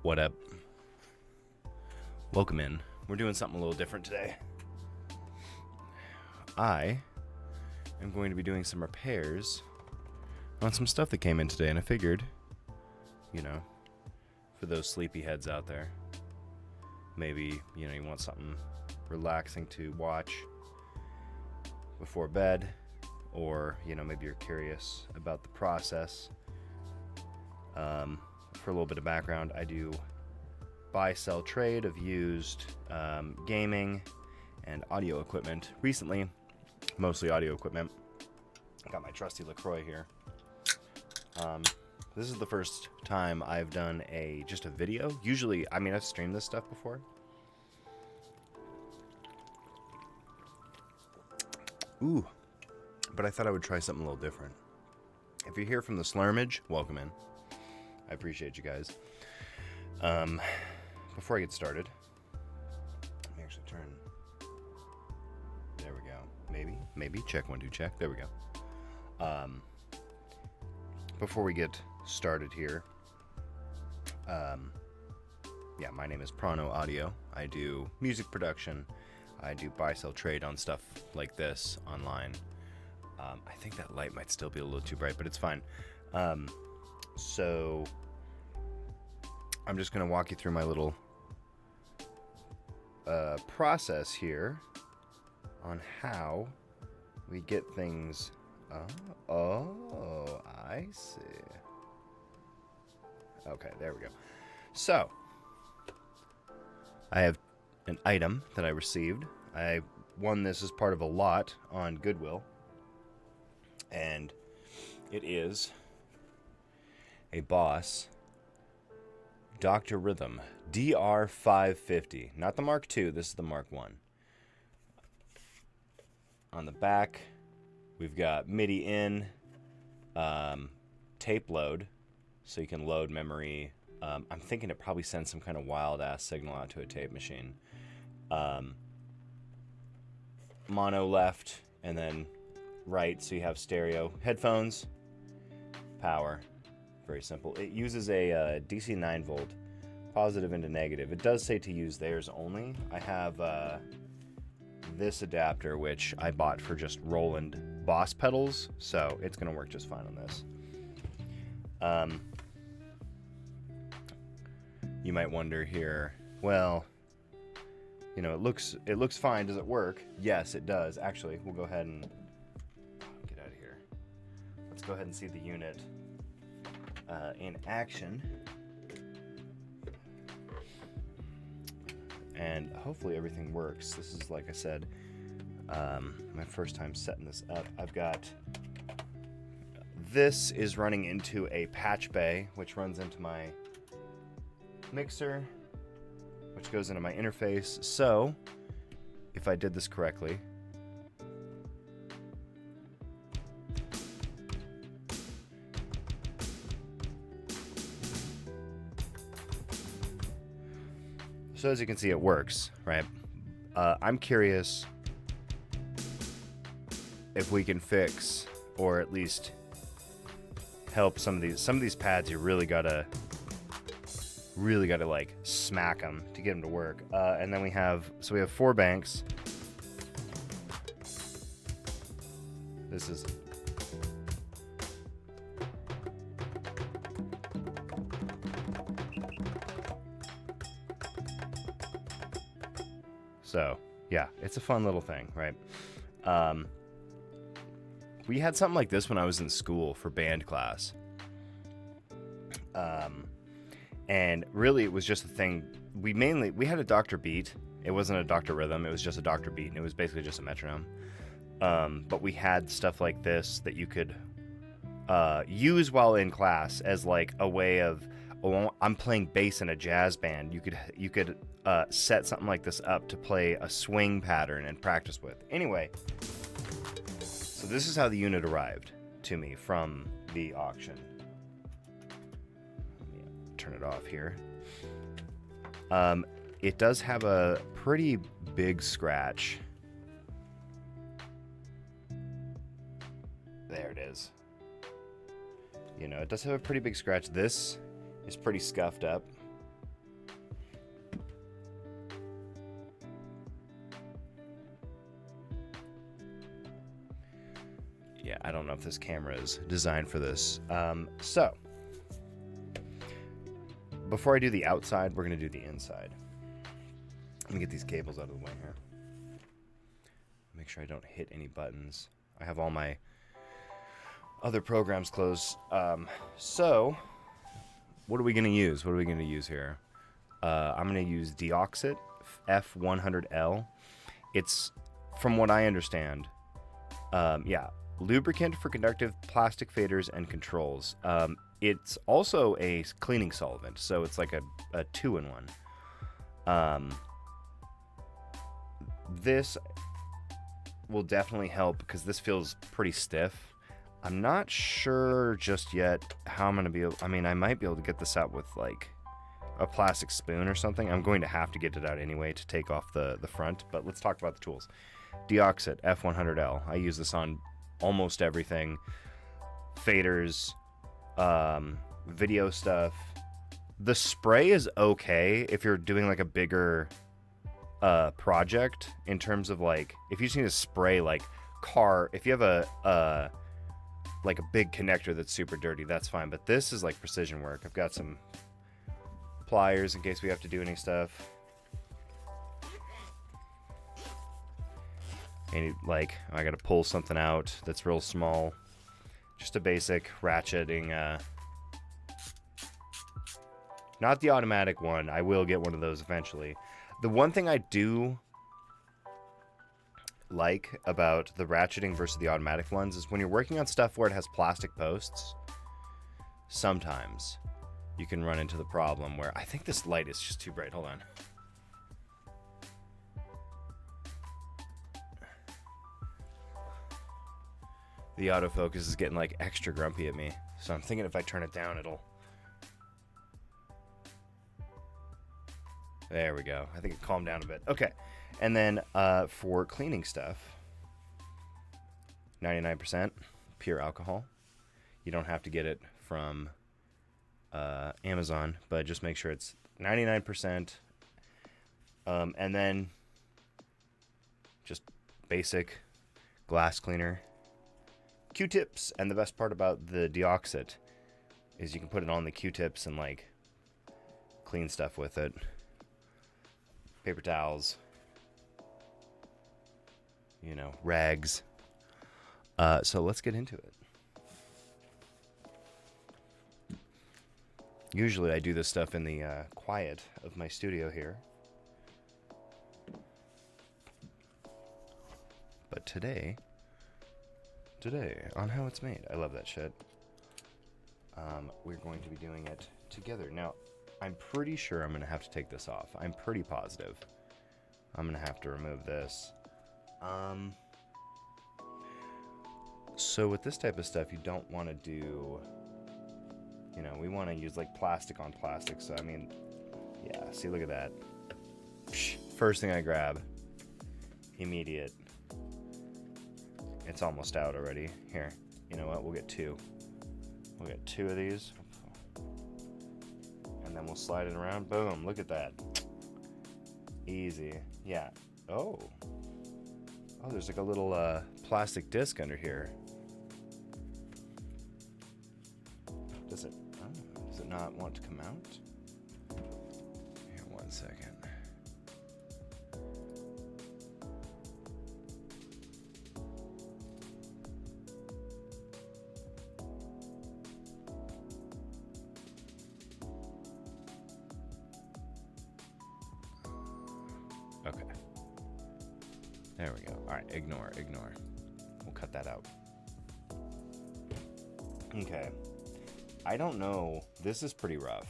What up? Welcome in. We're doing something a little different today. I am going to be doing some repairs on some stuff that came in today, and I figured, for those sleepy heads out there, maybe, you want something relaxing to watch before bed, or, maybe you're curious about the process. For a little bit of background, I do buy, sell, trade of used gaming and audio equipment. Recently, mostly audio equipment. I got my trusty LaCroix here. This is the first time I've done just a video. Usually, I've streamed this stuff before. Ooh, but I thought I would try something a little different. If you're here from the Slurmage, welcome in. I appreciate you guys. Before I get started, let me actually turn. There we go. Maybe. Check 1, 2, check. There we go. Before we get started here, my name is PRAHNO Audio. I do music production. I do buy, sell, trade on stuff like this online. I think that light might still be a little too bright, but it's fine. So I'm just going to walk you through my little process here on how we get things. Oh, I see. Okay, there we go. So I have an item that I received. I won this as part of a lot on Goodwill, and it is a Boss Dr. Rhythm DR550. Not the Mark II, this is the Mark I. On the back, we've got MIDI in, tape load, so you can load memory. I'm thinking it probably sends some kind of wild-ass signal out to a tape machine. Mono left, and then right, so you have stereo. Headphones, power. Very simple. It uses a DC 9 volt, positive into negative. It does say to use theirs only. I have this adapter, which I bought for just Roland Boss pedals, so it's going to work just fine on this. You might wonder here, well, it looks fine. Does it work? Yes, it does. Actually, we'll go ahead and get out of here. Let's go ahead and see the unit in action, and hopefully everything works. This is, like I said, my first time setting this up. This is running into a patch bay, which runs into my mixer, which goes into my interface. So if I did this correctly, so as you can see, it works, right? I'm curious if we can fix, or at least help some of these pads. You really gotta like smack them to get them to work. And then we have 4 banks. This is so, yeah, it's a fun little thing, right? We had something like this when I was in school for band class. And really it was just a thing. We had a Dr. Beat. It wasn't a Dr. Rhythm. It was just a Dr. Beat, and it was basically just a metronome. But we had stuff like this that you could use while in class as like a way of, I'm playing bass in a jazz band. You could set something like this up to play a swing pattern and practice with. Anyway, so this is how the unit arrived to me from the auction. Let me turn it off here. It does have a pretty big scratch. There it is. It does have a pretty big scratch. This is pretty scuffed up. Yeah, I don't know if this camera is designed for this. So, before I do the outside, we're going to do the inside. Let me get these cables out of the way here. Make sure I don't hit any buttons. I have all my other programs closed. So, what are we going to use? What are we going to use here? I'm going to use Deoxit F100L. It's, from what I understand, lubricant for conductive plastic faders and controls. It's also a cleaning solvent, so it's like a two-in-one. This will definitely help because this feels pretty stiff. I'm not sure just yet how I'm going to be able... I mean, I might be able to get this out with, like, a plastic spoon or something. I'm going to have to get it out anyway to take off the front, but let's talk about the tools. Deoxit F100L. I use this on almost everything. Faders, video stuff. The spray is okay if you're doing, like, a bigger project in terms of, like, if you just need to spray, like, car... If you have a big connector that's super dirty, that's fine. But this is, like, precision work. I've got some pliers in case we have to do any stuff. And like, I gotta pull something out that's real small. Just a basic ratcheting. Not the automatic one. I will get one of those eventually. The one thing I do like about the ratcheting versus the automatic ones is when you're working on stuff where it has plastic posts, sometimes you can run into the problem where I think this light is just too bright. Hold on. The autofocus is getting like extra grumpy at me. So I'm thinking if I turn it down, it'll... There we go. I think it calmed down a bit. Okay. And then for cleaning stuff, 99% pure alcohol. You don't have to get it from Amazon, but just make sure it's 99%. And then just basic glass cleaner. Q-tips. And the best part about the Deoxit is you can put it on the Q-tips and like clean stuff with it. Paper towels. You know, rags. So let's get into it. Usually I do this stuff in the quiet of my studio here. But today, on How It's Made, I love that shit. We're going to be doing it together. Now, I'm pretty sure I'm going to have to take this off. I'm pretty positive. I'm going to have to remove this. So with this type of stuff, you don't want to do, you know, we want to use like plastic on plastic. So, I mean, yeah, see, look at that. First thing I grab, immediate. It's almost out already. Here, you know what? We'll get two. We'll get two of these. And then we'll slide it around. Boom, look at that. Easy. Yeah. Oh, there's like a little plastic disc under here. Does it not want to come out? Here, 1 second. Okay. There we go. All right, ignore. We'll cut that out. Okay. I don't know. This is pretty rough.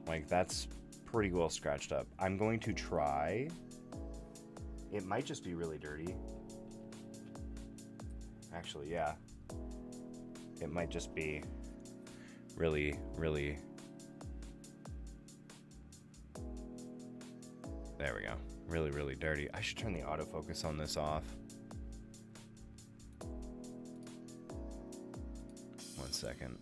Like, that's pretty well scratched up. I'm going to try. It might just be really dirty. Actually, yeah. It might just be really, really... There we go. Really, really dirty. I should turn the autofocus on this off. 1 second.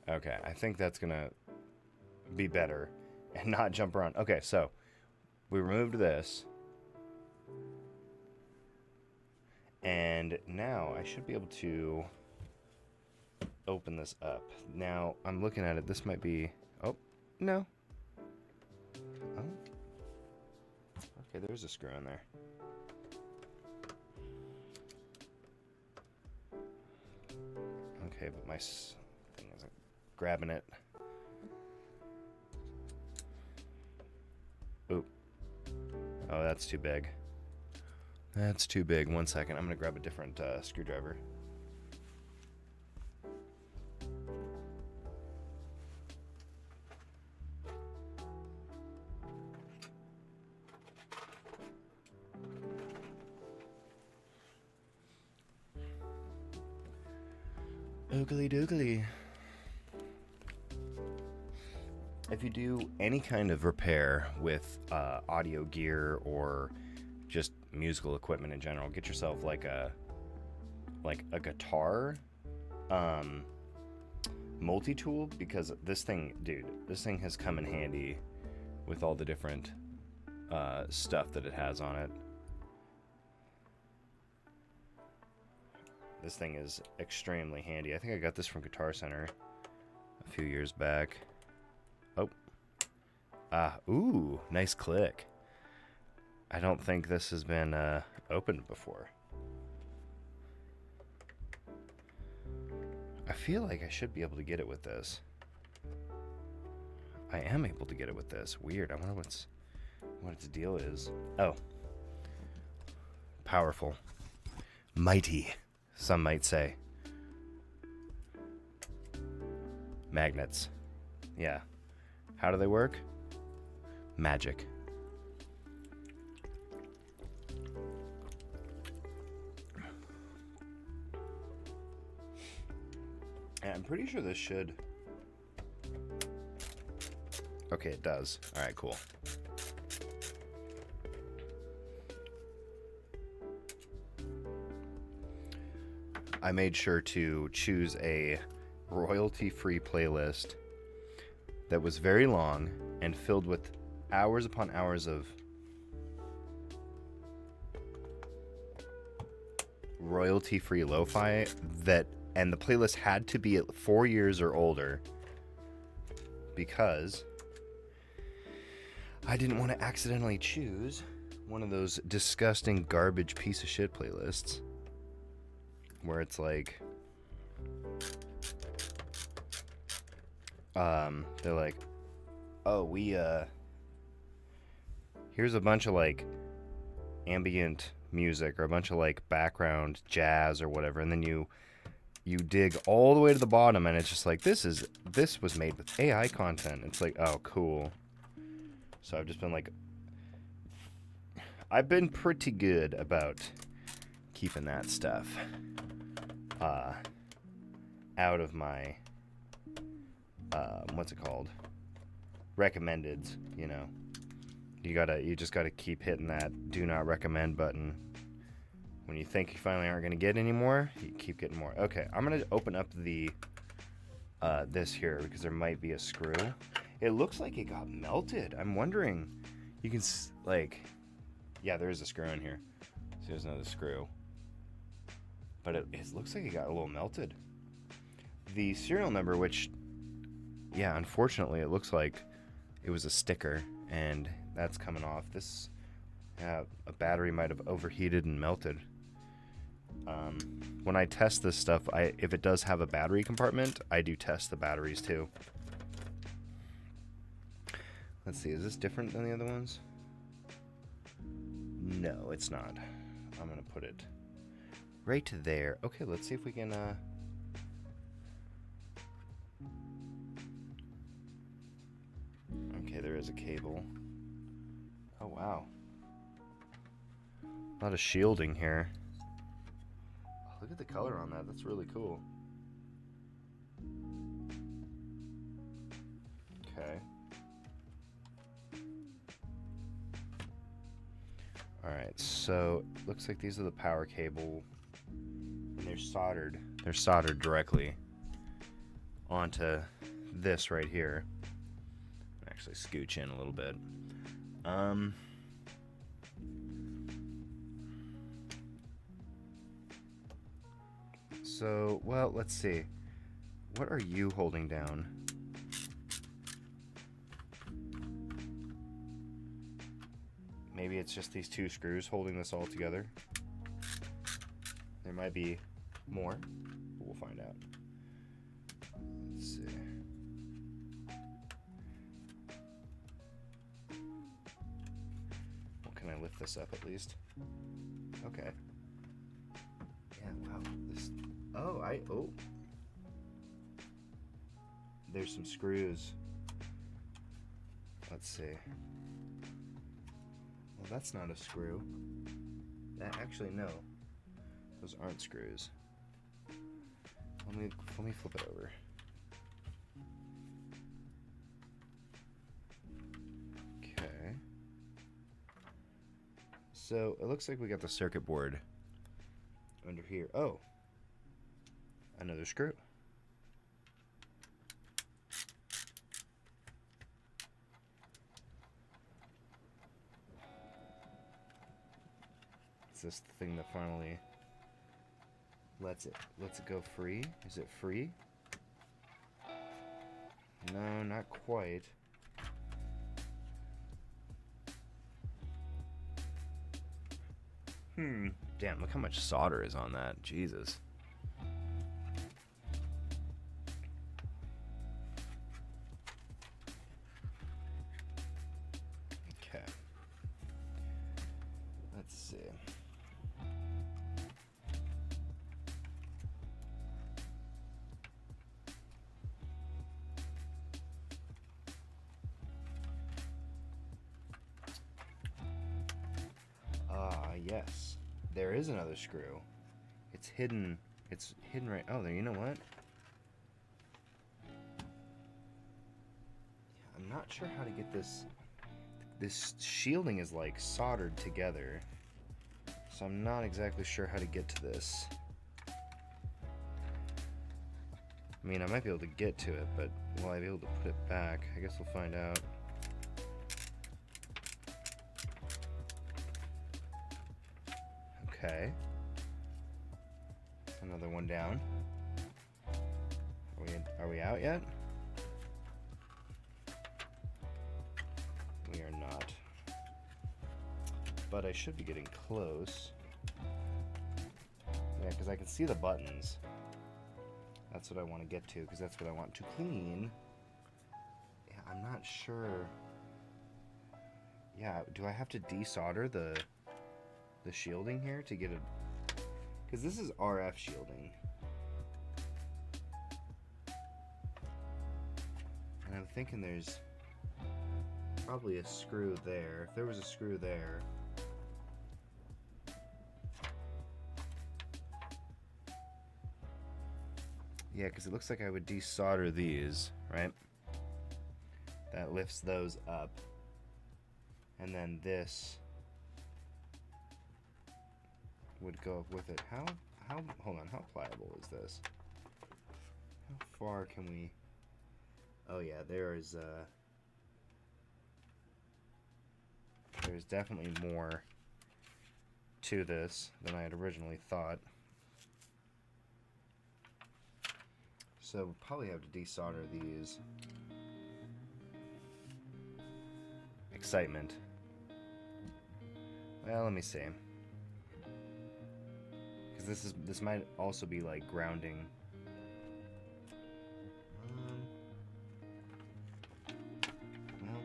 Okay, I think that's gonna be better and not jump around. Okay, so we removed this. And now I should be able to open this up. Now I'm looking at it. This might be. Oh, no. Oh. Okay, there's a screw in there. Okay, but my thing isn't grabbing it. Oop. Oh, that's too big. That's too big. 1 second. I'm going to grab a different screwdriver. Oogly doogly. If you do any kind of repair with audio gear or just musical equipment in general, get yourself like a guitar multi-tool, because this thing has come in handy with all the different stuff that it has on it. This thing is extremely handy. I think I got this from Guitar Center a few years back. Oh. Ooh, nice click. I don't think this has been opened before. I feel like I should be able to get it with this. I am able to get it with this. Weird. I wonder what its deal is. Oh. Powerful. Mighty, some might say. Magnets. Yeah. How do they work? Magic. And I'm pretty sure this should... Okay, it does. Alright, cool. I made sure to choose a royalty-free playlist that was very long and filled with hours upon hours of royalty-free lo-fi and the playlist had to be 4 years or older because I didn't want to accidentally choose one of those disgusting garbage piece of shit playlists where it's like they're like, oh, here's a bunch of like ambient music or a bunch of like background jazz or whatever, and then you dig all the way to the bottom and it's just like, this was made with AI content. It's like, oh, cool. So I've just been like, I've been pretty good about keeping that stuff out of my what's it called, recommended. You know, you just gotta keep hitting that do not recommend button. When you think you finally aren't gonna get any more, you keep getting more. Okay, I'm gonna open up the this here because there might be a screw. It looks like it got melted. I'm wondering, you can like, yeah, there is a screw in here. So there's another screw, but it looks like it got a little melted. The serial number, which, yeah, unfortunately, it looks like it was a sticker, and that's coming off. This, a battery might have overheated and melted. When I test this stuff, if it does have a battery compartment, I do test the batteries too. Let's see, is this different than the other ones? No, it's not. I'm gonna put it right there. Okay, let's see if we can okay, there is a cable. Oh wow, a lot of shielding here. Look at the color on that. That's really cool. Okay. Alright, so looks like these are the power cable. And they're soldered. They're soldered directly onto this right here. Actually scooch in a little bit. So, well, let's see. What are you holding down? Maybe it's just these two screws holding this all together. There might be more, but we'll find out. Let's see. Well, can I lift this up at least? Okay. Yeah, wow. This. Oh. There's some screws. Let's see. Well, that's not a screw. Actually, no. Those aren't screws. Let me flip it over. Okay. So it looks like we got the circuit board under here. Oh, another screw. Is this the thing that finally lets it go free? Is it free? No, not quite. Damn, look how much solder is on that. Jesus. Okay. Let's see. Yes. There is another screw. It's hidden right. Oh, there. You know what? Yeah, I'm not sure how to get this. This shielding is like soldered together, so I'm not exactly sure how to get to this. I mean, I might be able to get to it, but will I be able to put it back? I guess we'll find out. Okay. Another one down. Are we out yet? We are not. But I should be getting close. Yeah, because I can see the buttons. That's what I want to get to, because that's what I want to clean. Yeah, I'm not sure. Yeah, do I have to desolder the shielding here to get it? Because this is RF shielding. And I'm thinking there's probably a screw there. If there was a screw there. Yeah, because it looks like I would desolder these, right? That lifts those up. And then this would go up with it. How hold on, how pliable is this? How far can we? Oh yeah, there's definitely more to this than I had originally thought. So we'll probably have to desolder these. Excitement. Well, let me see. Because this might also be like grounding. Well,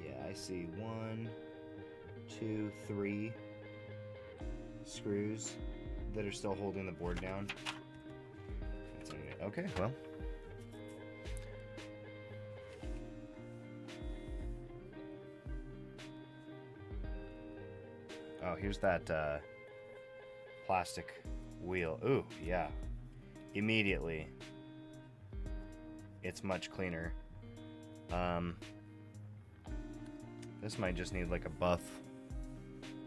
yeah, I see 1, 2, 3 screws that are still holding the board down. Okay, well. Oh, here's that plastic wheel. Ooh, yeah. Immediately, it's much cleaner. This might just need like a buff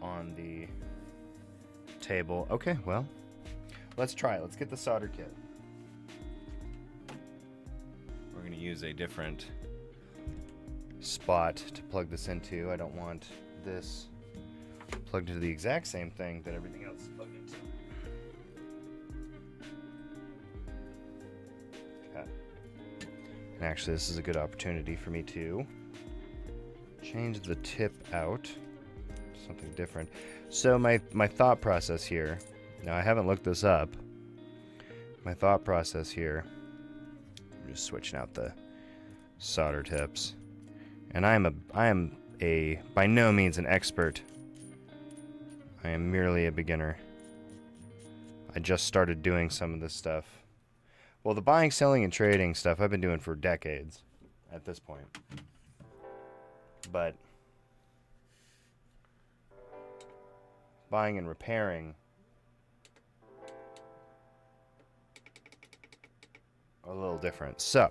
on the table. Okay, well, let's try it. Let's get the solder kit. use a different spot to plug this into. I don't want this plugged into the exact same thing that everything else is plugged into. Okay. And actually, this is a good opportunity for me to change the tip out to something different. So my thought process here, now I haven't looked this up. My thought process here, I'm just switching out the solder tips. And I am a by no means an expert. I am merely a beginner. I just started doing some of this stuff. Well, the buying, selling, and trading stuff I've been doing for decades at this point. But buying and repairing are a little different. So,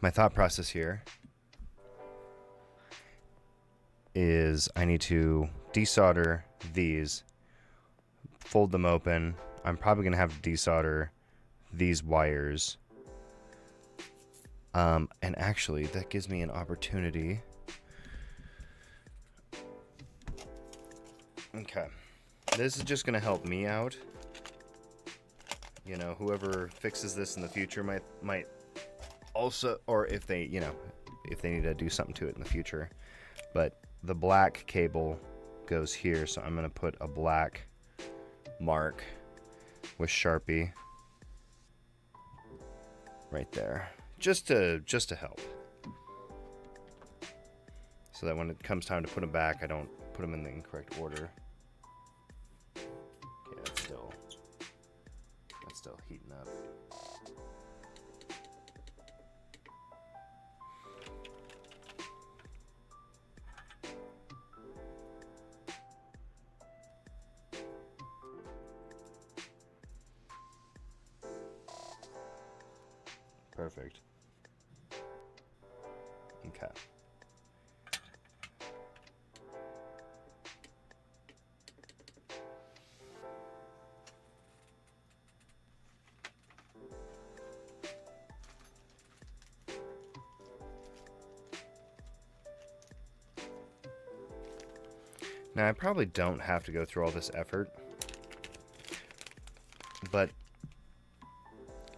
my thought process here is I need to desolder these, fold them open. I'm probably going to have to desolder these wires. And actually, that gives me an opportunity. Okay. This is just going to help me out. You know, whoever fixes this in the future might also, or if they, you know, if they need to do something to it in the future. But the black cable goes here, so I'm going to put a black mark with Sharpie right there, just to help, so that when it comes time to put them back, I don't put them in the incorrect order. Okay, that's still heating up. Perfect. Okay. Now, I probably don't have to go through all this effort, but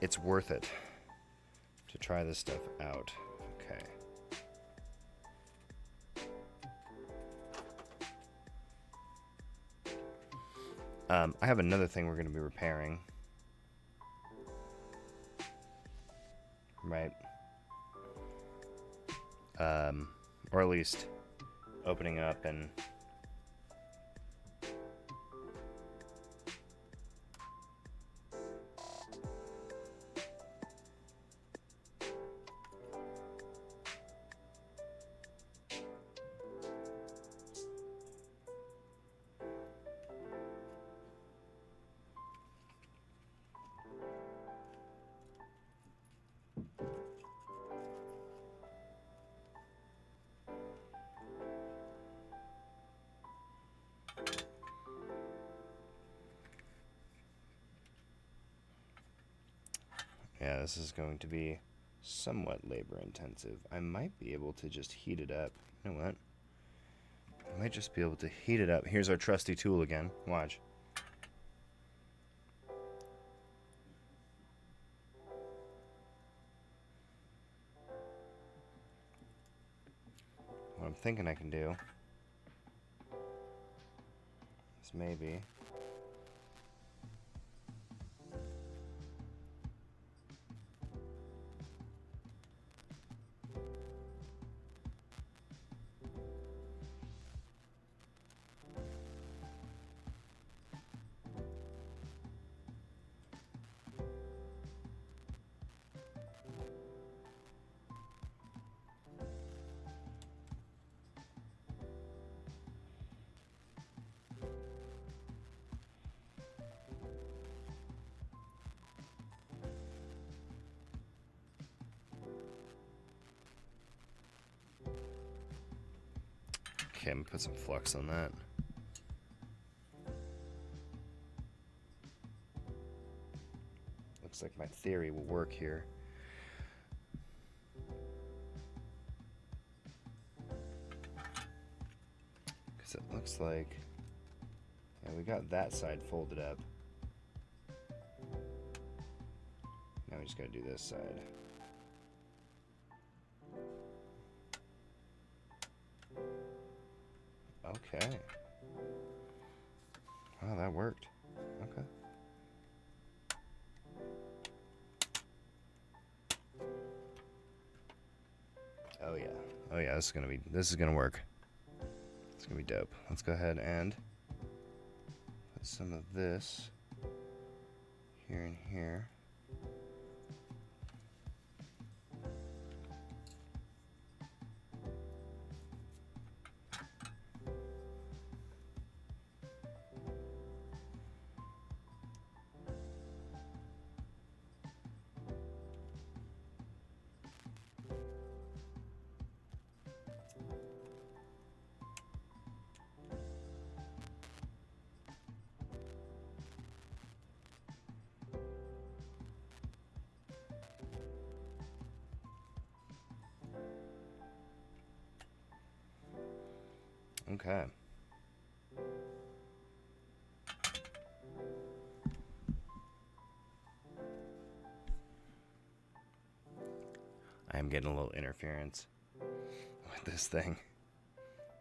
it's worth it to try this stuff out. Okay. I have another thing we're going to be repairing. Right. Or at least opening up and yeah, this is going to be somewhat labor intensive. I might be able to just heat it up. You know what? I might just be able to heat it up. Here's our trusty tool again. Watch. What I'm thinking I can do is maybe okay, I'm gonna put some flux on that. Looks like my theory will work here. Because it looks like, yeah, we got that side folded up. Now we just gotta do this side. Okay. Wow, that worked. Okay. Oh yeah. Oh yeah, this is gonna work. It's gonna be dope. Let's go ahead and put some of this here and here. Okay. I am getting a little interference with this thing.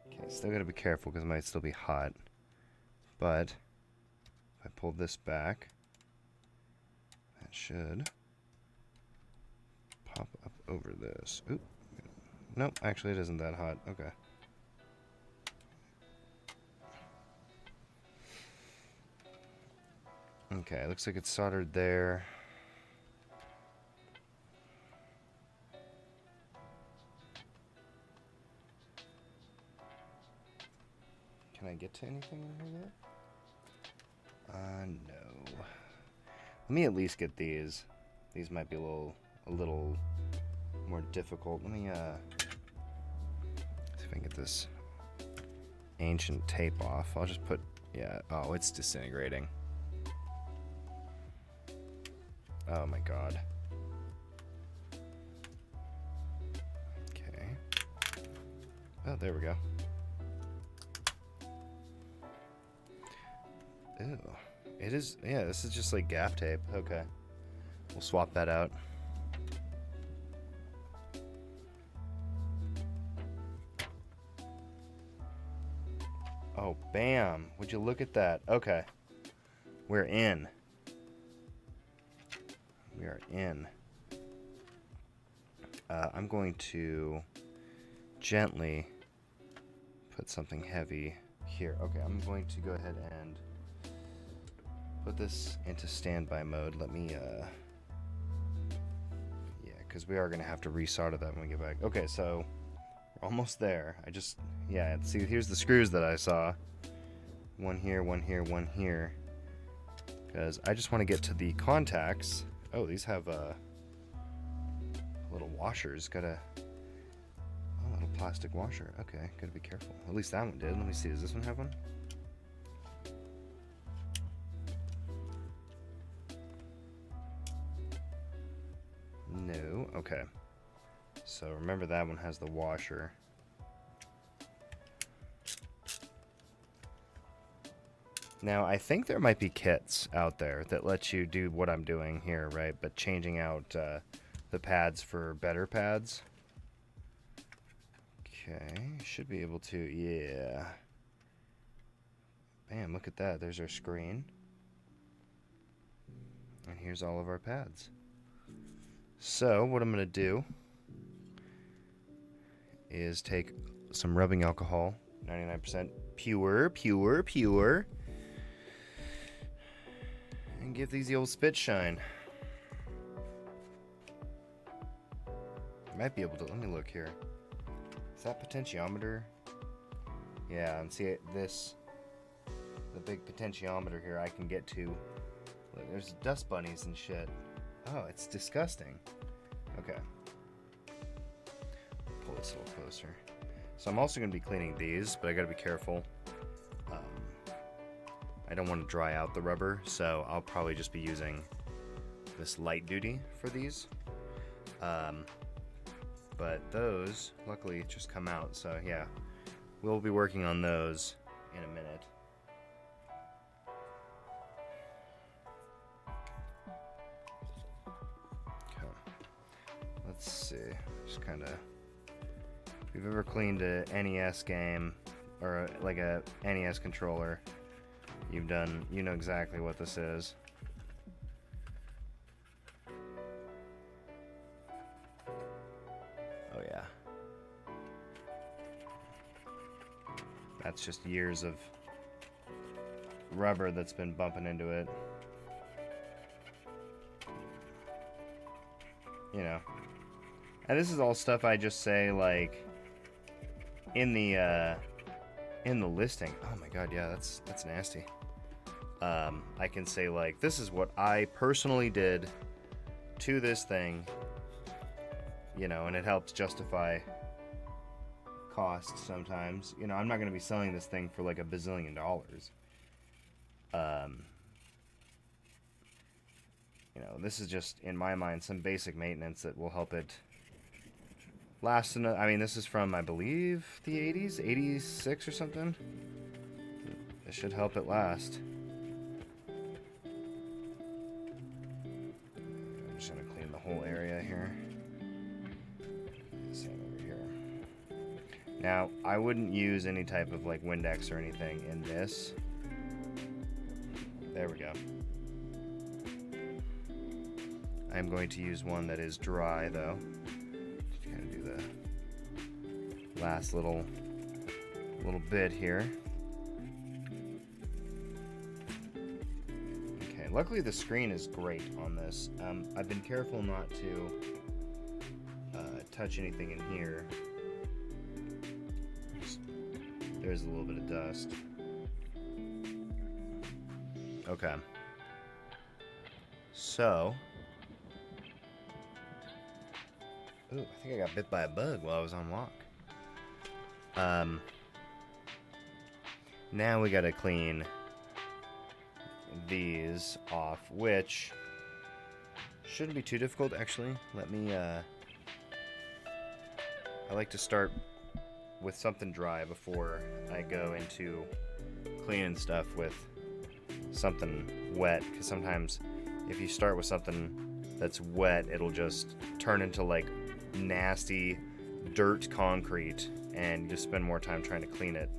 Okay, still gotta be careful because it might still be hot. But if I pull this back, that should pop up over this. Oop. Nope, actually it isn't that hot. Okay. Okay, looks like it's soldered there. Can I get to anything in here yet? No. Let me at least get these. These might be a little more difficult. Let me see if I can get this ancient tape off. I'll just put, yeah, oh, it's disintegrating. Oh my god. Okay. Oh, there we go. Ew. It is, yeah, this is just like gaff tape. Okay. We'll swap that out. Oh, bam. Would you look at that? Okay. We're in. We are in. I'm going to gently put something heavy here. Okay, I'm going to go ahead and put this into standby mode. Let me, yeah, because we are going to have to resolder that when we get back. Okay, so we're almost there. Yeah, see, here's the screws that I saw. One here, one here, one here. Because I just want to get to the contacts. Oh, these have little washers. Got a little plastic washer. Okay, gotta be careful. At least that one did. Let me see. Does this one have one? No. Okay. So remember that one has the washer. Now, I think there might be kits out there that let you do what I'm doing here, right? But changing out the pads for better pads. Okay, should be able to, yeah. Bam, look at that. There's our screen. And here's all of our pads. So, what I'm going to do is take some rubbing alcohol, 99% pure. And give these the old spit shine. I might be able to, let me look here. Is that potentiometer? Yeah, and see this, the big potentiometer here I can get to. Look, there's dust bunnies and shit. Oh, it's disgusting. Okay. Pull this a little closer. So I'm also going to be cleaning these, but I got to be careful. I don't want to dry out the rubber, so I'll probably just be using this light duty for these. But those, luckily, just come out. So yeah, we'll be working on those in a minute. Okay. Let's see. Just kind of. If you've ever cleaned a NES game or like a NES controller, you know exactly what this is. Oh yeah. That's just years of rubber that's been bumping into it. You know. And this is all stuff I just say like in the listing. Oh my god, yeah, that's nasty. I can say like, this is what I personally did to this thing, you know, and it helps justify cost sometimes. You know, I'm not going to be selling this thing for like $1 bazillion. You know, this is just, in my mind, some basic maintenance that will help it last. I mean, this is from, I believe, the 80s, 86 or something. It should help it last. I'm just going to clean the whole area here. Same over here. Now, I wouldn't use any type of like Windex or anything in this. There we go. I'm going to use one that is dry, though. Just kind of do the last little bit here. Okay, luckily the screen is great on this. I've been careful not to touch anything in here. There's a little bit of dust. Okay. So... Ooh, I think I got bit by a bug while I was on walk. Now we gotta clean these off, which shouldn't be too difficult, actually. Let me, I like to start with something dry before I go into cleaning stuff with something wet, because sometimes if you start with something that's wet, it'll just turn into like nasty dirt concrete, and you just spend more time trying to clean it.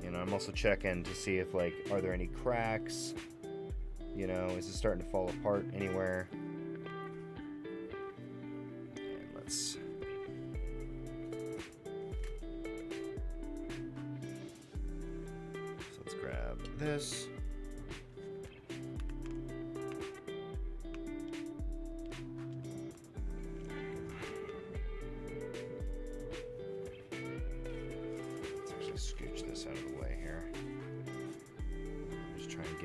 You know, I'm also checking to see if like, are there any cracks? You know, is it starting to fall apart anywhere? And let's grab this. Scooch this out of the way here. Just try and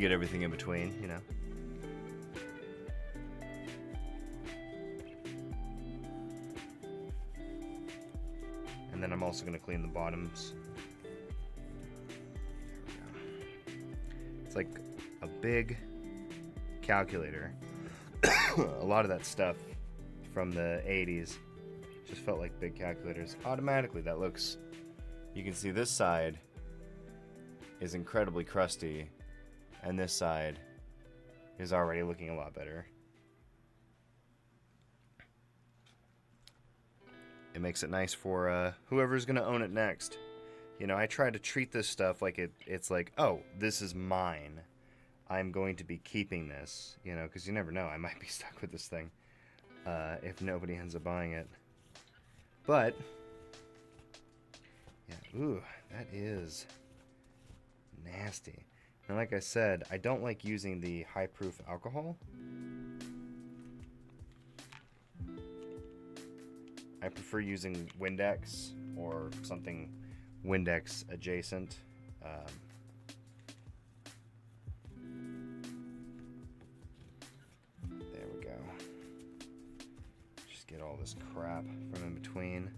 get everything in between, you know. And then I'm also going to clean the bottoms. There we go. It's like a big calculator. A lot of that stuff from the 80s just felt like big calculators. Automatically, that looks... You can see this side is incredibly crusty, and this side is already looking a lot better. It makes it nice for whoever's going to own it next. You know, I try to treat this stuff like it's like, oh, this is mine. I'm going to be keeping this, you know, because you never know. I might be stuck with this thing. If nobody ends up buying it. But, yeah, ooh, that is nasty. And like I said, I don't like using the high-proof alcohol. I prefer using Windex or something Windex adjacent. Get all this crap from in between.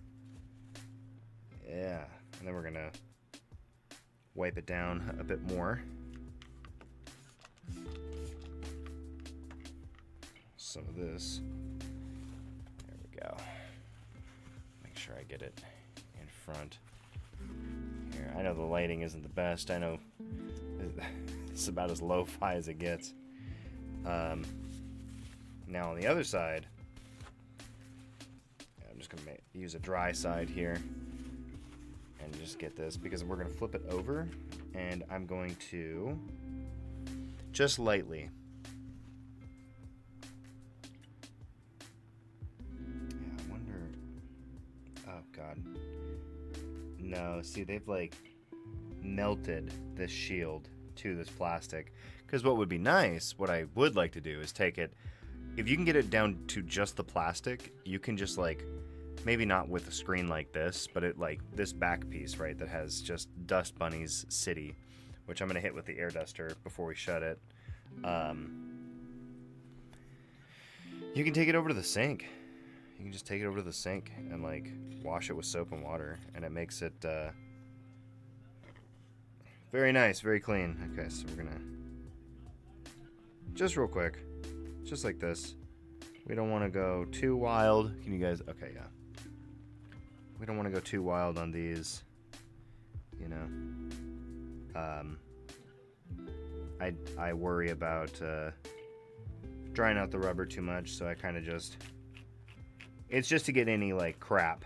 Yeah. then we're gonna wipe it down a bit more. Some of this. There we go. Make sure I get it in front. Here, I know the lighting isn't the best. I know it's about as lo-fi as it gets. Now on the other side, I'm just gonna use a dry side here and just get this, because we're gonna flip it over, and I'm going to just lightly. Yeah, I wonder. Oh God. No, see, they've like melted this shield to this plastic. Because what would be nice, what I would like to do is take it, if you can get it down to just the plastic, you can just like, maybe not with a screen like this, but it like this back piece, right, that has just Dust Bunny's city, which I'm going to hit with the air duster before we shut it. You can take it over to the sink. You can just take it over to the sink and like wash it with soap and water, and it makes it very nice, very clean. Okay, so we're gonna just real quick, just like this. We don't want to go too wild. Can you guys? Okay, yeah. We don't want to go too wild on these. You know. I worry about drying out the rubber too much, so I kind of just. It's just to get any like crap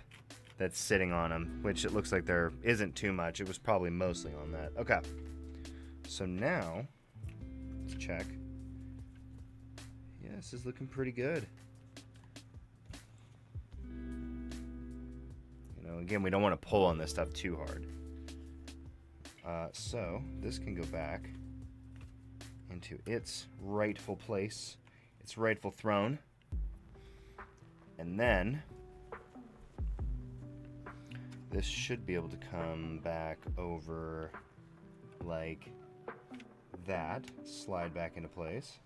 that's sitting on them, which it looks like there isn't too much. It was probably mostly on that. Okay. So now, let's check. Yeah, this is looking pretty good. You know, again, we don't want to pull on this stuff too hard. So this can go back into its rightful place, its rightful throne. And then this should be able to come back over like that, slide back into place.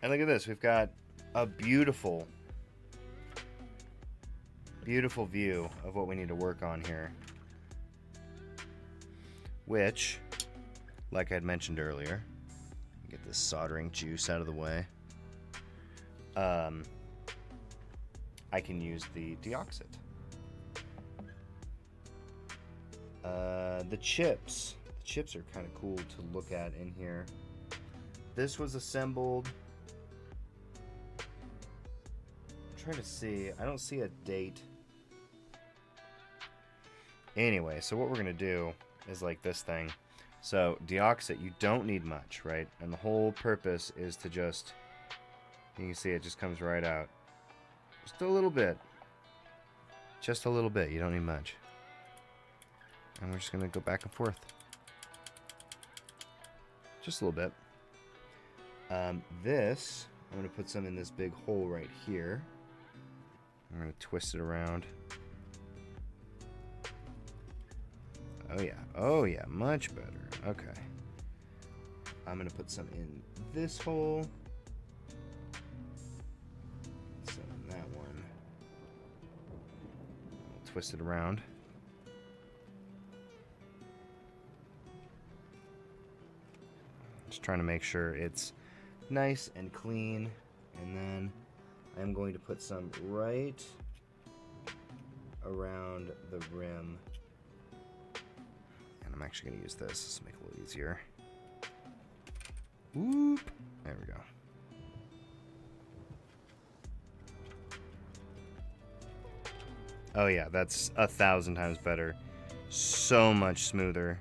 And look at this, we've got a beautiful, beautiful view of what we need to work on here. Which, like I'd mentioned earlier, get this soldering juice out of the way. I can use the deoxit. The chips. The chips are kind of cool to look at in here. This was assembled. I'm trying to see. I don't see a date. Anyway, so what we're going to do is like this thing. So deoxit, you don't need much, right? And the whole purpose is to just, you can see it just comes right out. Just a little bit. Just a little bit. You don't need much. And we're just going to go back and forth. Just a little bit. This, I'm going to put some in this big hole right here. I'm going to twist it around. Oh yeah. Oh yeah. Much better. Okay. I'm going to put some in this hole. Twist it around. Just trying to make sure it's nice and clean, and then I'm going to put some right around the rim, and I'm actually going to use this to make it a little easier. Whoop. There we go. Oh yeah, that's 1,000 times better. So much smoother.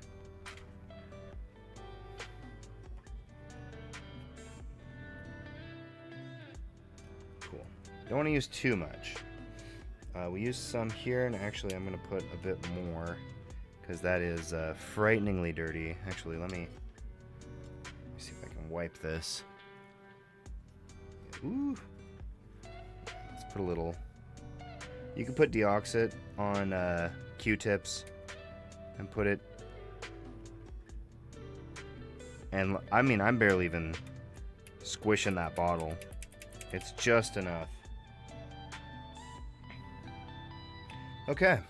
Cool. Don't want to use too much. We used some here, and actually I'm going to put a bit more, because that is frighteningly dirty. Actually, let me see if I can wipe this. Ooh. Let's put a little... You can put deoxit on Q-tips and put it, and I mean, I'm barely even squishing that bottle. It's just enough. Okay.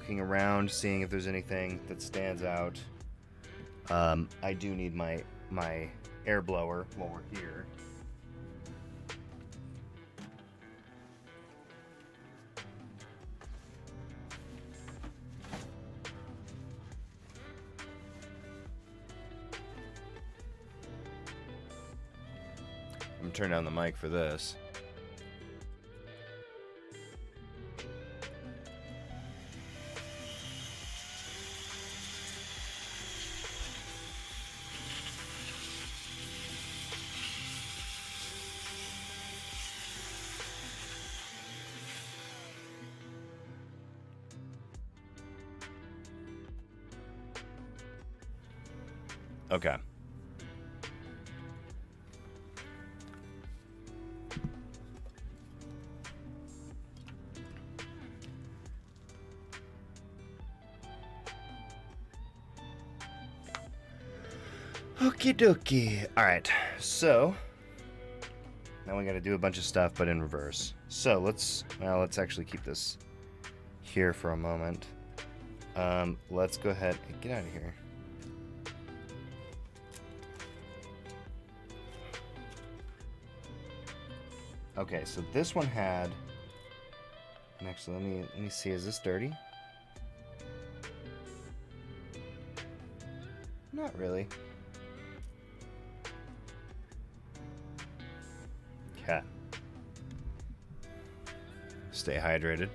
looking around, seeing if there's anything that stands out. I do need my air blower while we're here. I'm gonna turn down the mic for this. Okay. Okie dokie. Alright, so now we gotta do a bunch of stuff, but in reverse. So let's actually keep this here for a moment. Let's go ahead and get out of here. Okay, so this one had, and actually let me see, is this dirty? Not really. Okay. Stay hydrated.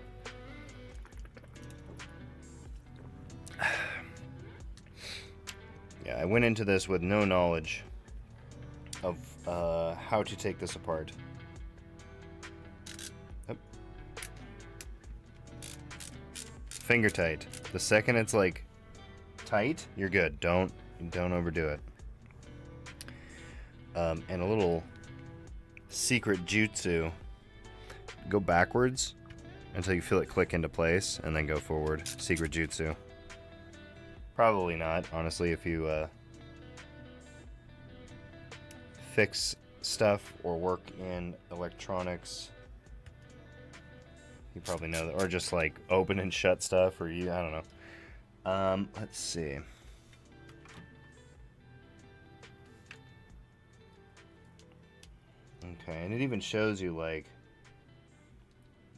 Yeah, I went into this with no knowledge of how to take this apart. Yep. Finger tight. The second it's like tight, you're good. Don't overdo it. And a little secret jutsu: go backwards until you feel it click into place, and then go forward. Secret jutsu. Probably not, honestly, if you fix stuff or work in electronics. You probably know that, or just like open and shut stuff, or I don't know. Let's see. Okay, and it even shows you like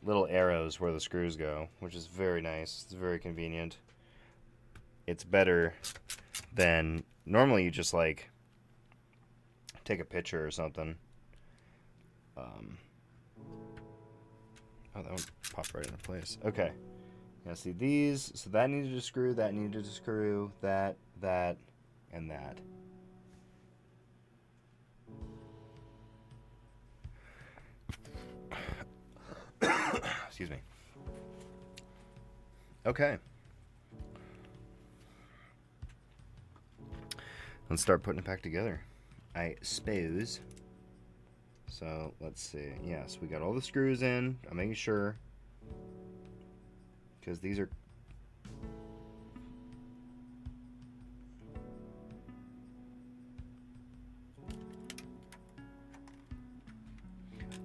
little arrows where the screws go, which is very nice. It's very convenient. It's better than normally you just like take a picture or something. Oh, that one popped right into place. Okay. Now see these. So that needed to screw, that needed to screw, that, and that. Excuse me. Okay. Let's start putting it back together, I suppose. So let's see. Yes, we got all the screws in. I'm making sure, because these are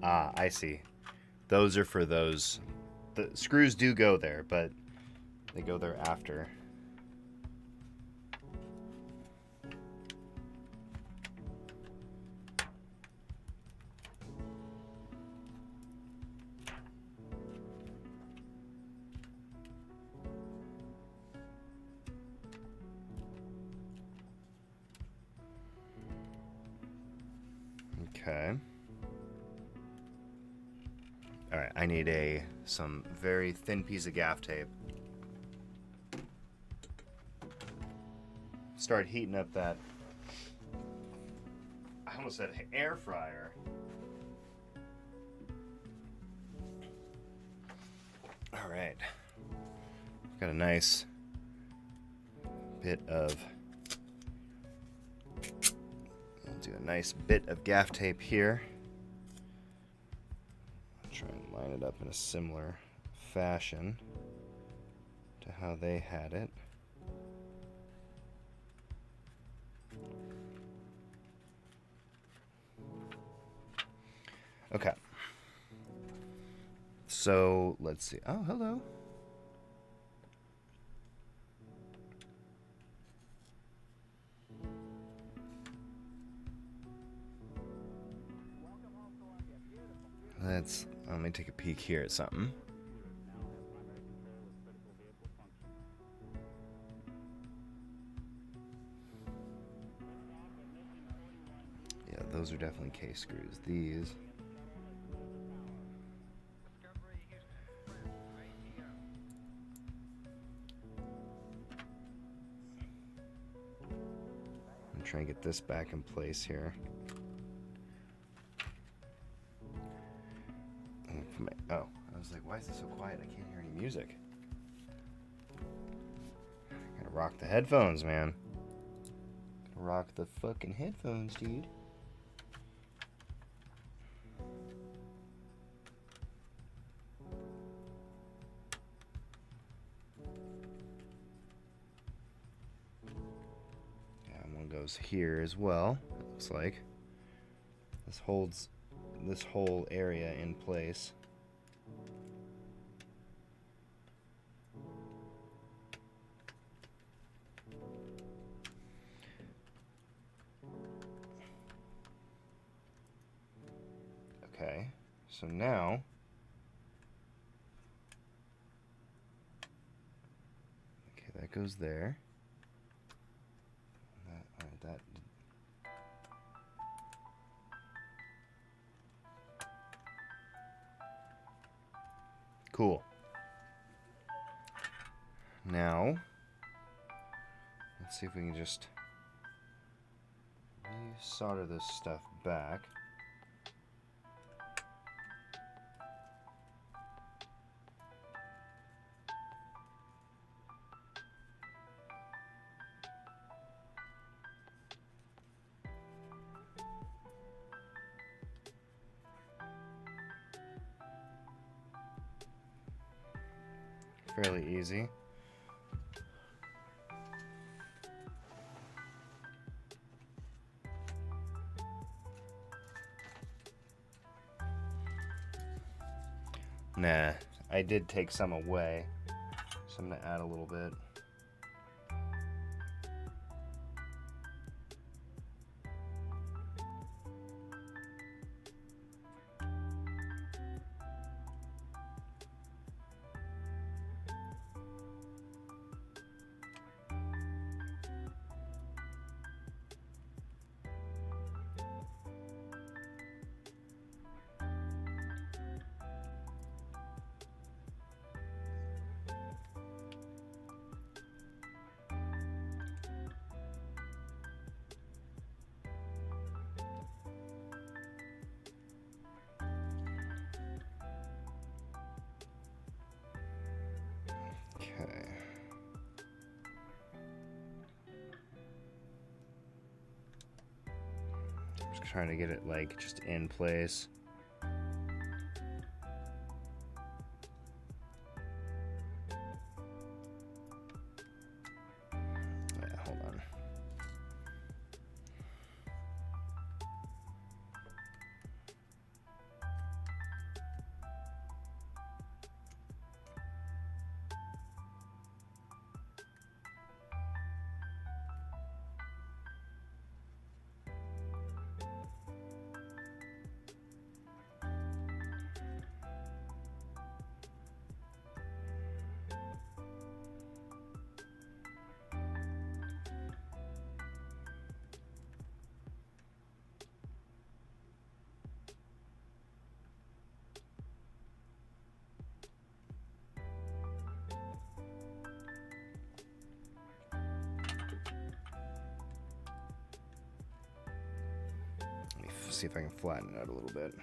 I see. Those are for those. The screws do go there, but they go there after. Okay. All right, I need some very thin piece of gaff tape. Start heating up that, I almost said air fryer. All right. Got a nice bit of, I'll do a nice bit of gaff tape here. Try and line it up in a similar fashion to how they had it. Okay. So let's see. Oh, hello. let me take a peek here at something. Yeah, those are definitely case screws. These. I'm trying to get this back in place here. Oh, I was like, why is it so quiet? I can't hear any music. Gotta rock the headphones, man. Gotta rock the fucking headphones, dude. Yeah, one goes here as well. It looks like this holds this whole area in place. Okay, so now that goes there. That cool. Now let's see if we can just solder this stuff back. Fairly easy. Nah, I did take some away, so I'm gonna add a little bit. Okay. Just trying to get it like just in place. Yeah, hold on. See if I can flatten it out a little bit.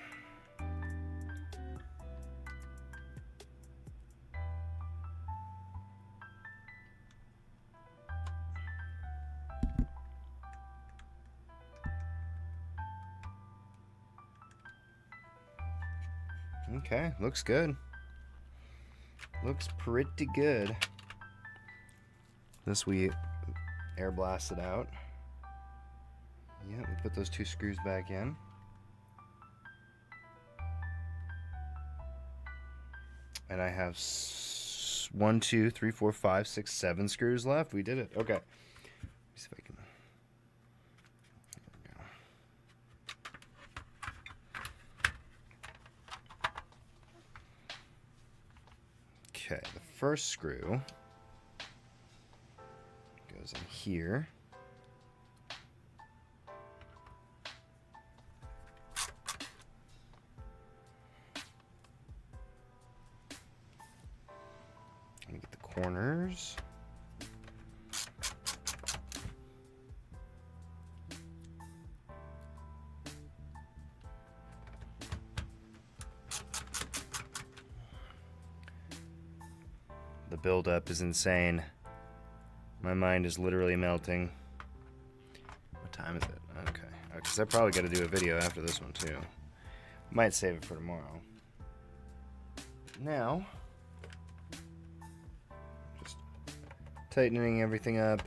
Okay, looks good. Looks pretty good. This we air blasted out. Yeah, we put those two screws back in. And I have 1, 2, 3, 4, 5, 6, 7 screws left. We did it. Okay. Let me see if I can. There we Okay, the first screw goes in here. Let me get the corners. The buildup is insane. My mind is literally melting. What time is it? Okay. Because I probably got to do a video after this one too. Might save it for tomorrow. Now, just tightening everything up.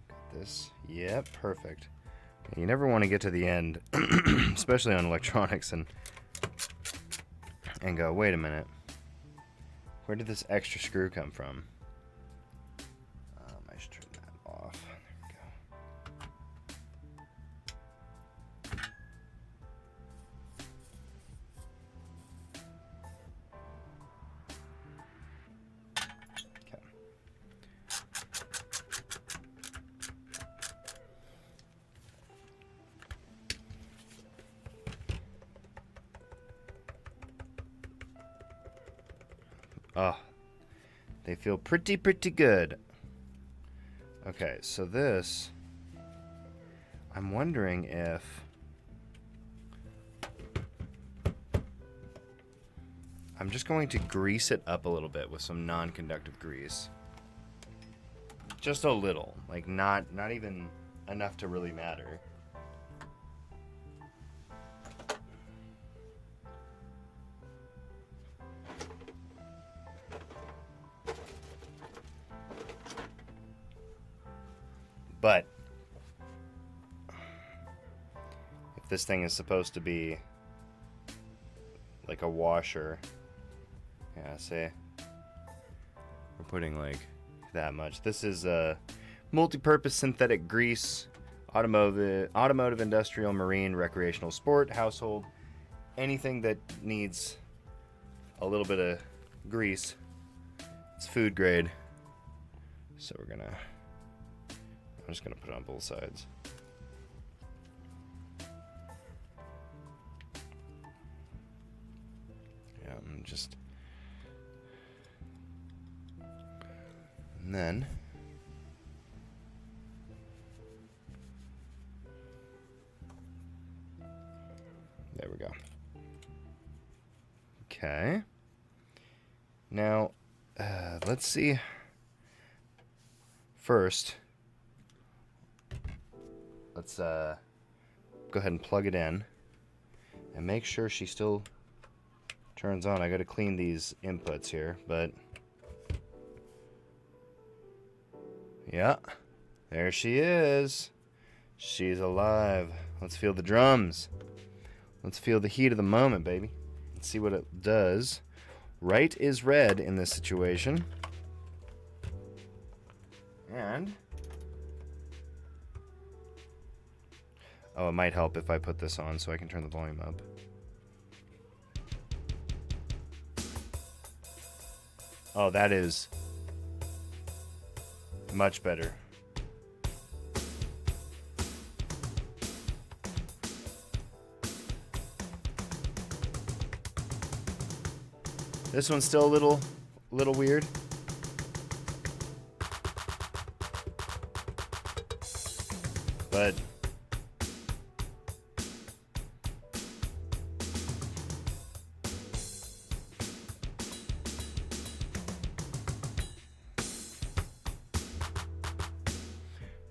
Got this. Yep, perfect. You never want to get to the end, especially on electronics, and go, wait a minute. Where did this extra screw come from? I should turn that off. There we go. Okay. Oh, they feel pretty good. Okay, so this, I'm wondering if I'm just going to grease it up a little bit with some non-conductive grease. Just a little, like not even enough to really matter. But if this thing is supposed to be like a washer, yeah, see, we're putting like that much. This is a multi-purpose synthetic grease, automotive, industrial, marine, recreational, sport, household, anything that needs a little bit of grease. It's food grade, so I'm just gonna put it on both sides. Yeah, and then there we go. Okay. Now, let's see. First, let's go ahead and plug it in and make sure she still turns on. I got to clean these inputs here, but yeah, there she is. She's alive. Let's feel the drums. Let's feel the heat of the moment, baby. Let's see what it does. Right is red in this situation. And oh, it might help if I put this on so I can turn the volume up. Oh, that is much better. This one's still a little weird. But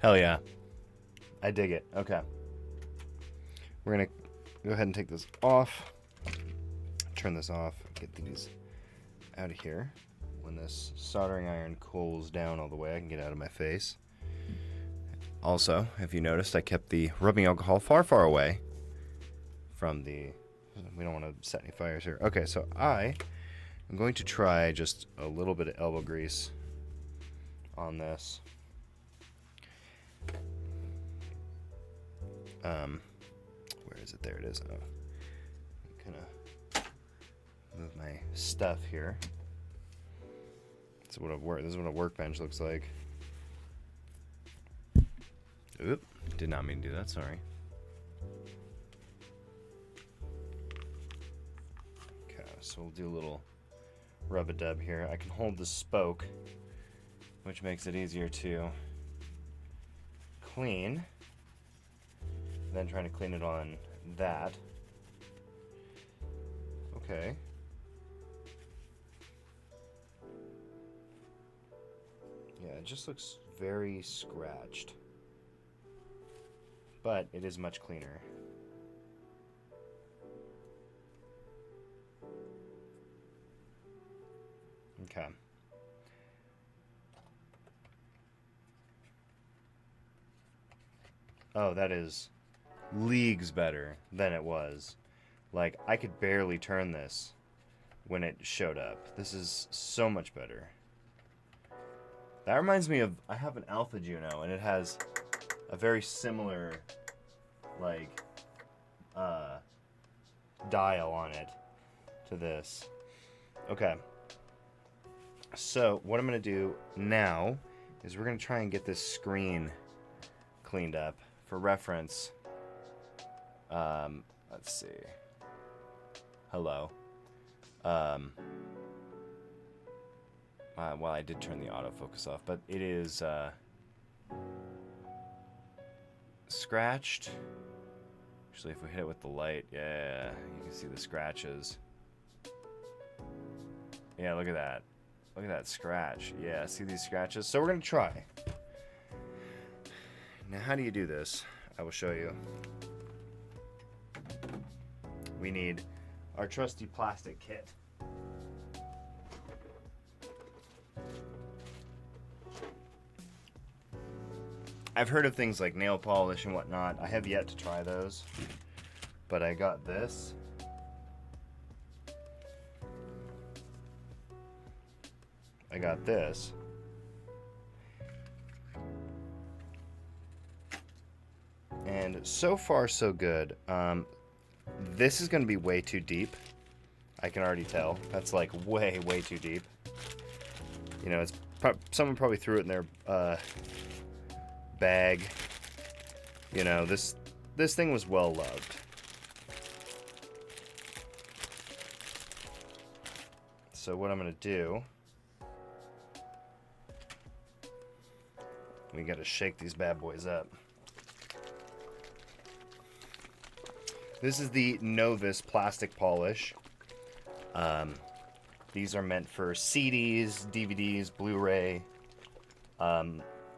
hell yeah. I dig it. Okay. We're going to go ahead and take this off. Turn this off. Get these out of here. When this soldering iron cools down all the way, I can get out of my face. Also, if you noticed, I kept the rubbing alcohol far away from the... We don't want to set any fires here. Okay, so I am going to try just a little bit of elbow grease on this. Where is it? There it is. Oh, kind of Move my stuff here. This is what a workbench looks like. Oop, did not mean to do that, sorry. Okay, so we'll do a little rub-a-dub here. I can hold the spoke, which makes it easier to clean. Then trying to clean it on that. Okay. Yeah, it just looks very scratched. But it is much cleaner. Okay. Oh, that is leagues better than it was. Like, I could barely turn this when it showed up. This is so much better. That reminds me of, I have an Alpha Juno, and it has a very similar, like, dial on it to this. Okay. So, what I'm going to do now is we're going to try and get this screen cleaned up. For reference, let's see. Hello. Well, I did turn the autofocus off, but it is scratched. Actually, if we hit it with the light, yeah, you can see the scratches. Yeah, look at that. Look at that scratch. Yeah, see these scratches? So we're going to try. Now, how do you do this? I will show you. We need our trusty plastic kit. I've heard of things like nail polish and whatnot. I have yet to try those, but I got this. I got this. And so far, so good. This is going to be way too deep. I can already tell. That's like way, way too deep. You know, it's someone probably threw it in their bag. You know, this thing was well loved. So what I'm going to do, we got to shake these bad boys up. This is the Novus plastic polish. These are meant for CDs, DVDs, Blu-ray,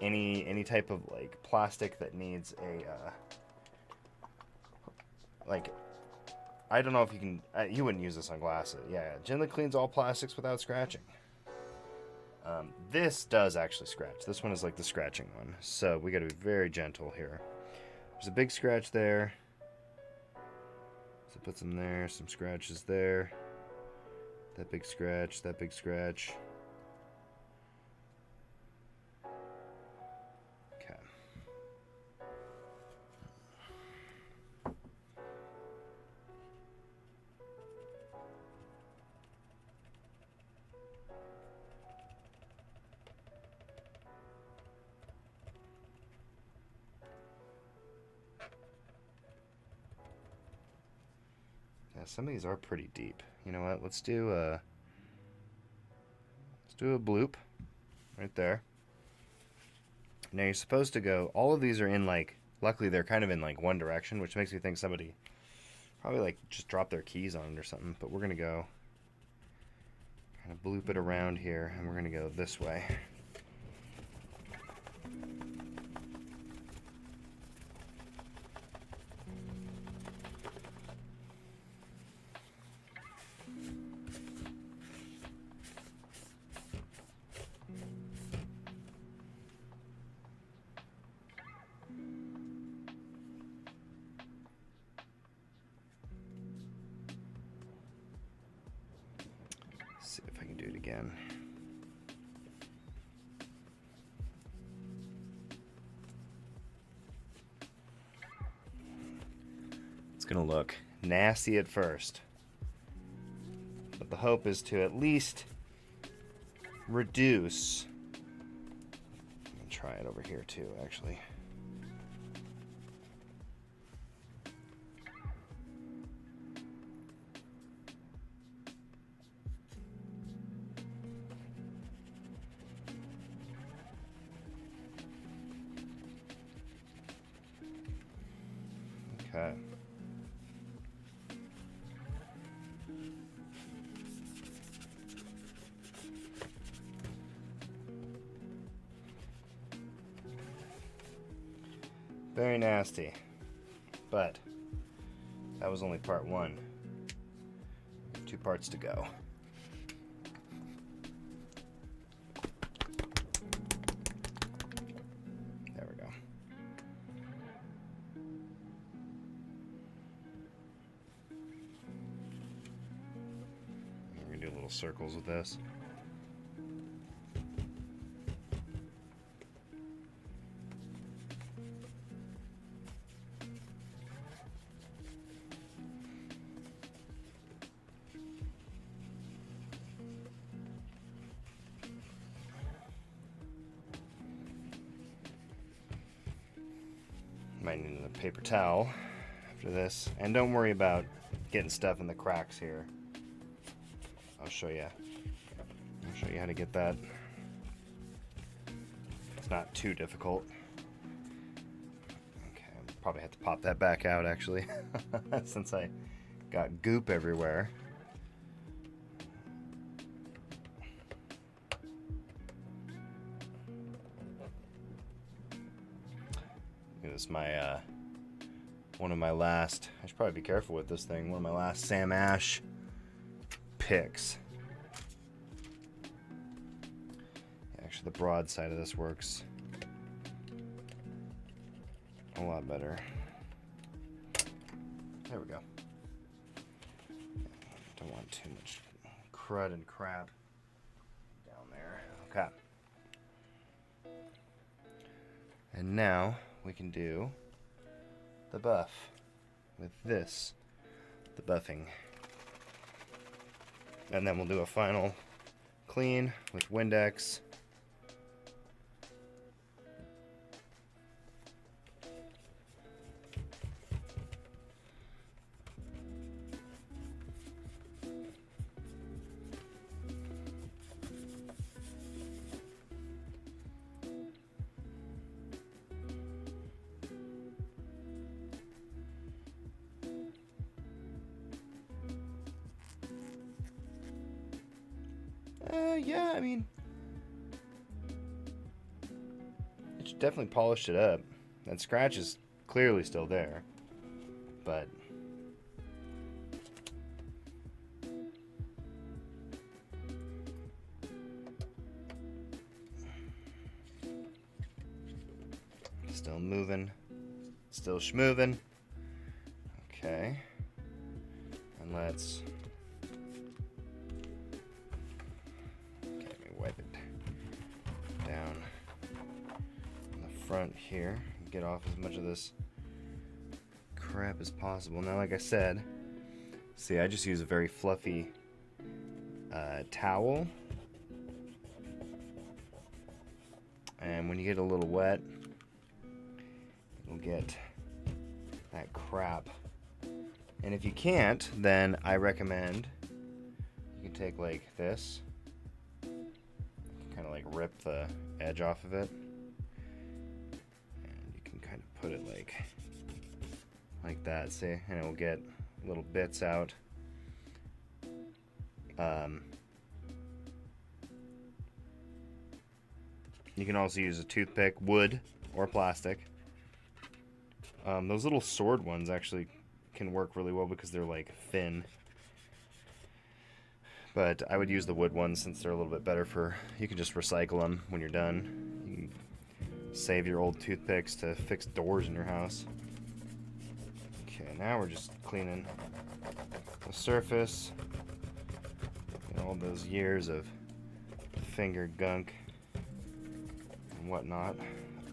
any type of like plastic that needs a like, I don't know if you can, you wouldn't use this on glasses. Yeah, gently cleans all plastics without scratching. This does actually scratch. This one is like the scratching one, so we got to be very gentle here. There's a big scratch there. So put some there, some scratches there. That big scratch, that big scratch. Okay. Yeah, some of these are pretty deep. You know what? Let's do a bloop right there. Now you're supposed to go, all of these are in like, luckily they're kind of in like one direction, which makes me think somebody probably like just dropped their keys on it or something. But we're gonna go kind of bloop it around here, and we're gonna go this way. See if I can do it again. It's gonna look nasty at first, but the hope is to at least reduce. I'm gonna try it over here too, actually. Okay. Very nasty, but that was only part one. 2 parts to go. There we go. We're gonna do little circles with this. Might need a paper towel after this. And don't worry about getting stuff in the cracks here. I'll show you. I'll show you how to get that. It's not too difficult. Okay, I'll probably have to pop that back out actually, since I got goop everywhere. This is my one of my last, I should probably be careful with this thing, one of my last Sam Ash picks. Actually, the broad side of this works a lot better. There we go. Don't want too much crud and crap down there. Okay. And now we can do the buff with this, the buffing. And then we'll do a final clean with Windex. Yeah, I mean, it definitely polished it up. That scratch is clearly still there, but still moving, still schmoving. Okay, and let's wipe it down on the front here and get off as much of this crap as possible. Now, like I said, see, I just use a very fluffy towel, and when you get a little wet, you'll get that crap. And if you can't, then I recommend you can take like this, kind of like rip the edge off of it, and you can kind of put it like that, see, and it will get little bits out. You can also use a toothpick, wood or plastic. Those little sword ones actually can work really well because they're like thin. But I would use the wood ones since they're a little bit better for, you can just recycle them when you're done. You can save your old toothpicks to fix doors in your house. Okay, now we're just cleaning the surface. Get all those years of finger gunk and whatnot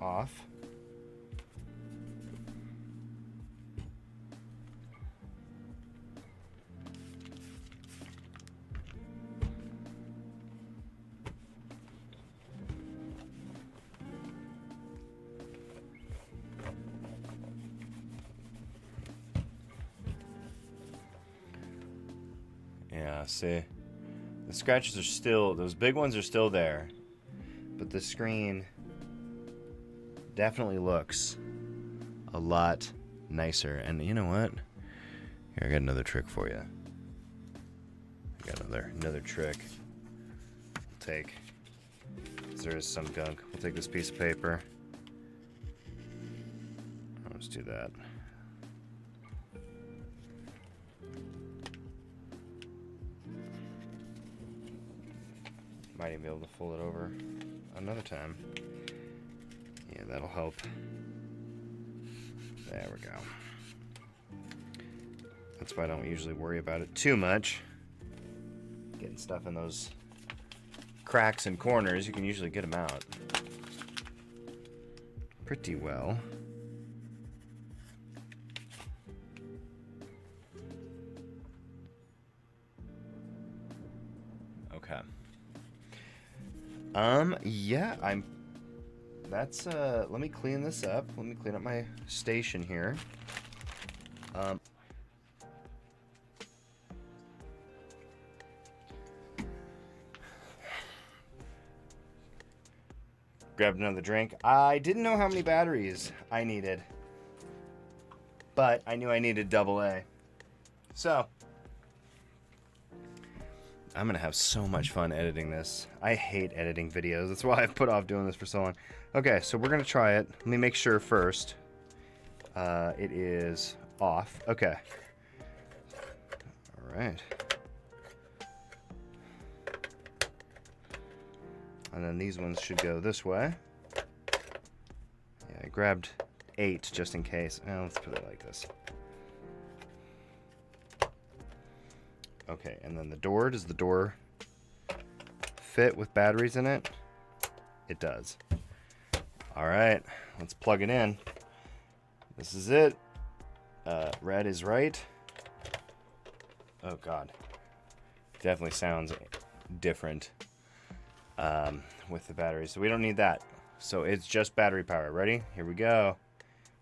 off. Yeah, see? The scratches are still, those big ones are still there. But the screen definitely looks a lot nicer. And you know what? Here, I got another trick for you. I got another trick. We'll take, there is some gunk. We'll take this piece of paper. Let's do that. Might even be able to fold it over another time. Yeah, that'll help. There we go. That's why I don't usually worry about it too much. Getting stuff in those cracks and corners, you can usually get them out pretty well. Okay. Yeah, let me clean this up. Let me clean up my station here. Grabbed another drink. I didn't know how many batteries I needed, but I knew I needed AA. So, I'm gonna have so much fun editing this. I hate editing videos. That's why I've put off doing this for so long. Okay, so we're gonna try it. Let me make sure first. It is off. Okay. All right. And then these ones should go this way. Yeah, I grabbed 8 just in case. Let's put it like this. Okay, and then the door, does the door fit with batteries in it? It does. All right, let's plug it in. This is it. Red is right. Oh God, definitely sounds different with the batteries. So we don't need that. So it's just battery power. Ready? Here we go.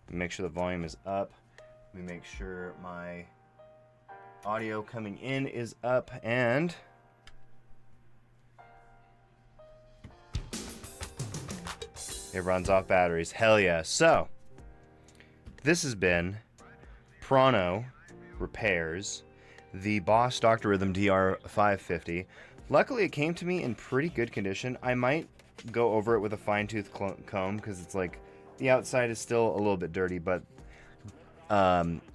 Make sure the volume is up. Let me make sure my audio coming in is up, and it runs off batteries. Hell yeah. So this has been PRAHNO Repairs, the Boss Dr. Rhythm DR550. Luckily, it came to me in pretty good condition. I might go over it with a fine-tooth comb because it's like the outside is still a little bit dirty, but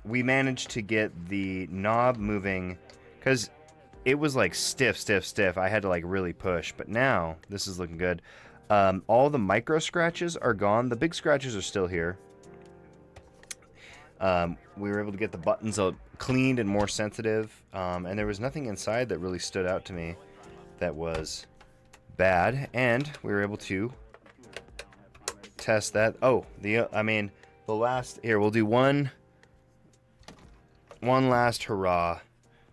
we managed to get the knob moving because it was like stiff. I had to like really push, but now this is looking good. All the micro scratches are gone. The big scratches are still here. We were able to get the buttons cleaned and more sensitive, and there was nothing inside that really stood out to me that was bad, and we were able to test that. Oh, the last, here, we'll do one last hurrah.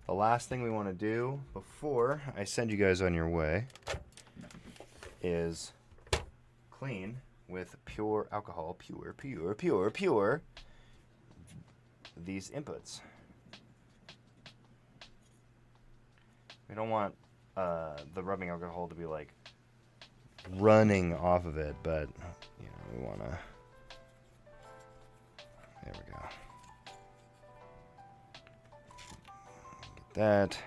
The last thing we want to do before I send you guys on your way is clean with pure alcohol, pure these inputs. We don't want the rubbing alcohol to be like running off of it, but you know, we want to. There we go. Get that.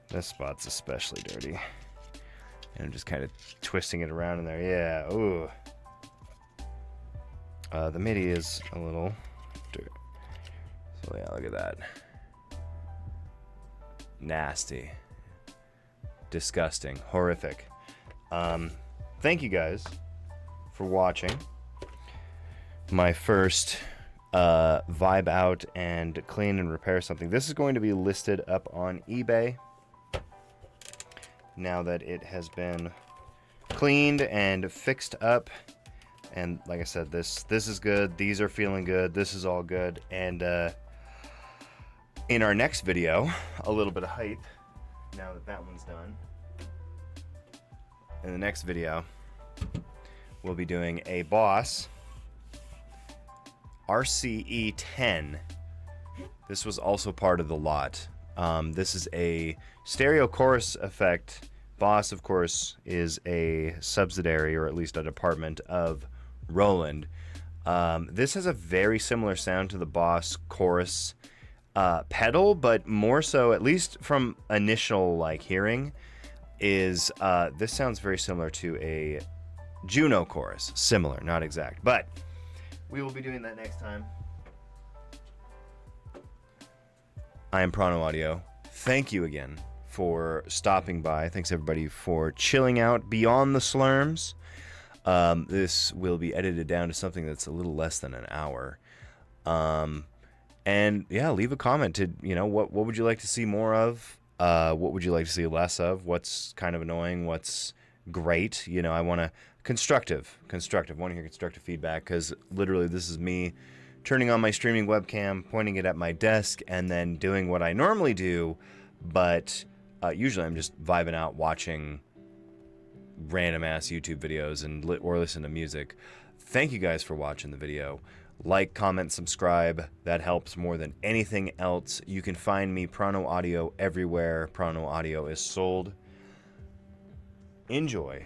This spot's especially dirty, and I'm just kind of twisting it around in there. Yeah. Ooh. The MIDI is a little dirty. So yeah, look at that. Nasty. Disgusting. Horrific. Thank you guys for watching my first vibe out and clean and repair something. This is going to be listed up on eBay now that it has been cleaned and fixed up. And like I said, this is good. These are feeling good. This is all good. And in our next video, a little bit of hype now that that one's done. In the next video, we'll be doing a Boss RCE 10. This was also part of the lot. This is a stereo chorus effect. Boss, of course, is a subsidiary, or at least a department of Roland. This has a very similar sound to the Boss chorus pedal, but more so, at least from initial like hearing, is this sounds very similar to a Juno chorus. Similar, not exact, but we will be doing that next time. I am Prano Audio. Thank you again for stopping by. Thanks everybody for chilling out beyond the slurms. This will be edited down to something that's a little less than an hour. And yeah, leave a comment to, what would you like to see more of? What would you like to see less of? What's kind of annoying? What's great? I want to constructive. I want to hear constructive feedback, because literally this is me turning on my streaming webcam, pointing it at my desk, and then doing what I normally do, but usually I'm just vibing out watching random ass YouTube videos or listen to music. Thank you guys for watching the video. Like, comment, subscribe. That helps more than anything else. You can find me, Prano Audio, everywhere Prano Audio is sold. Enjoy.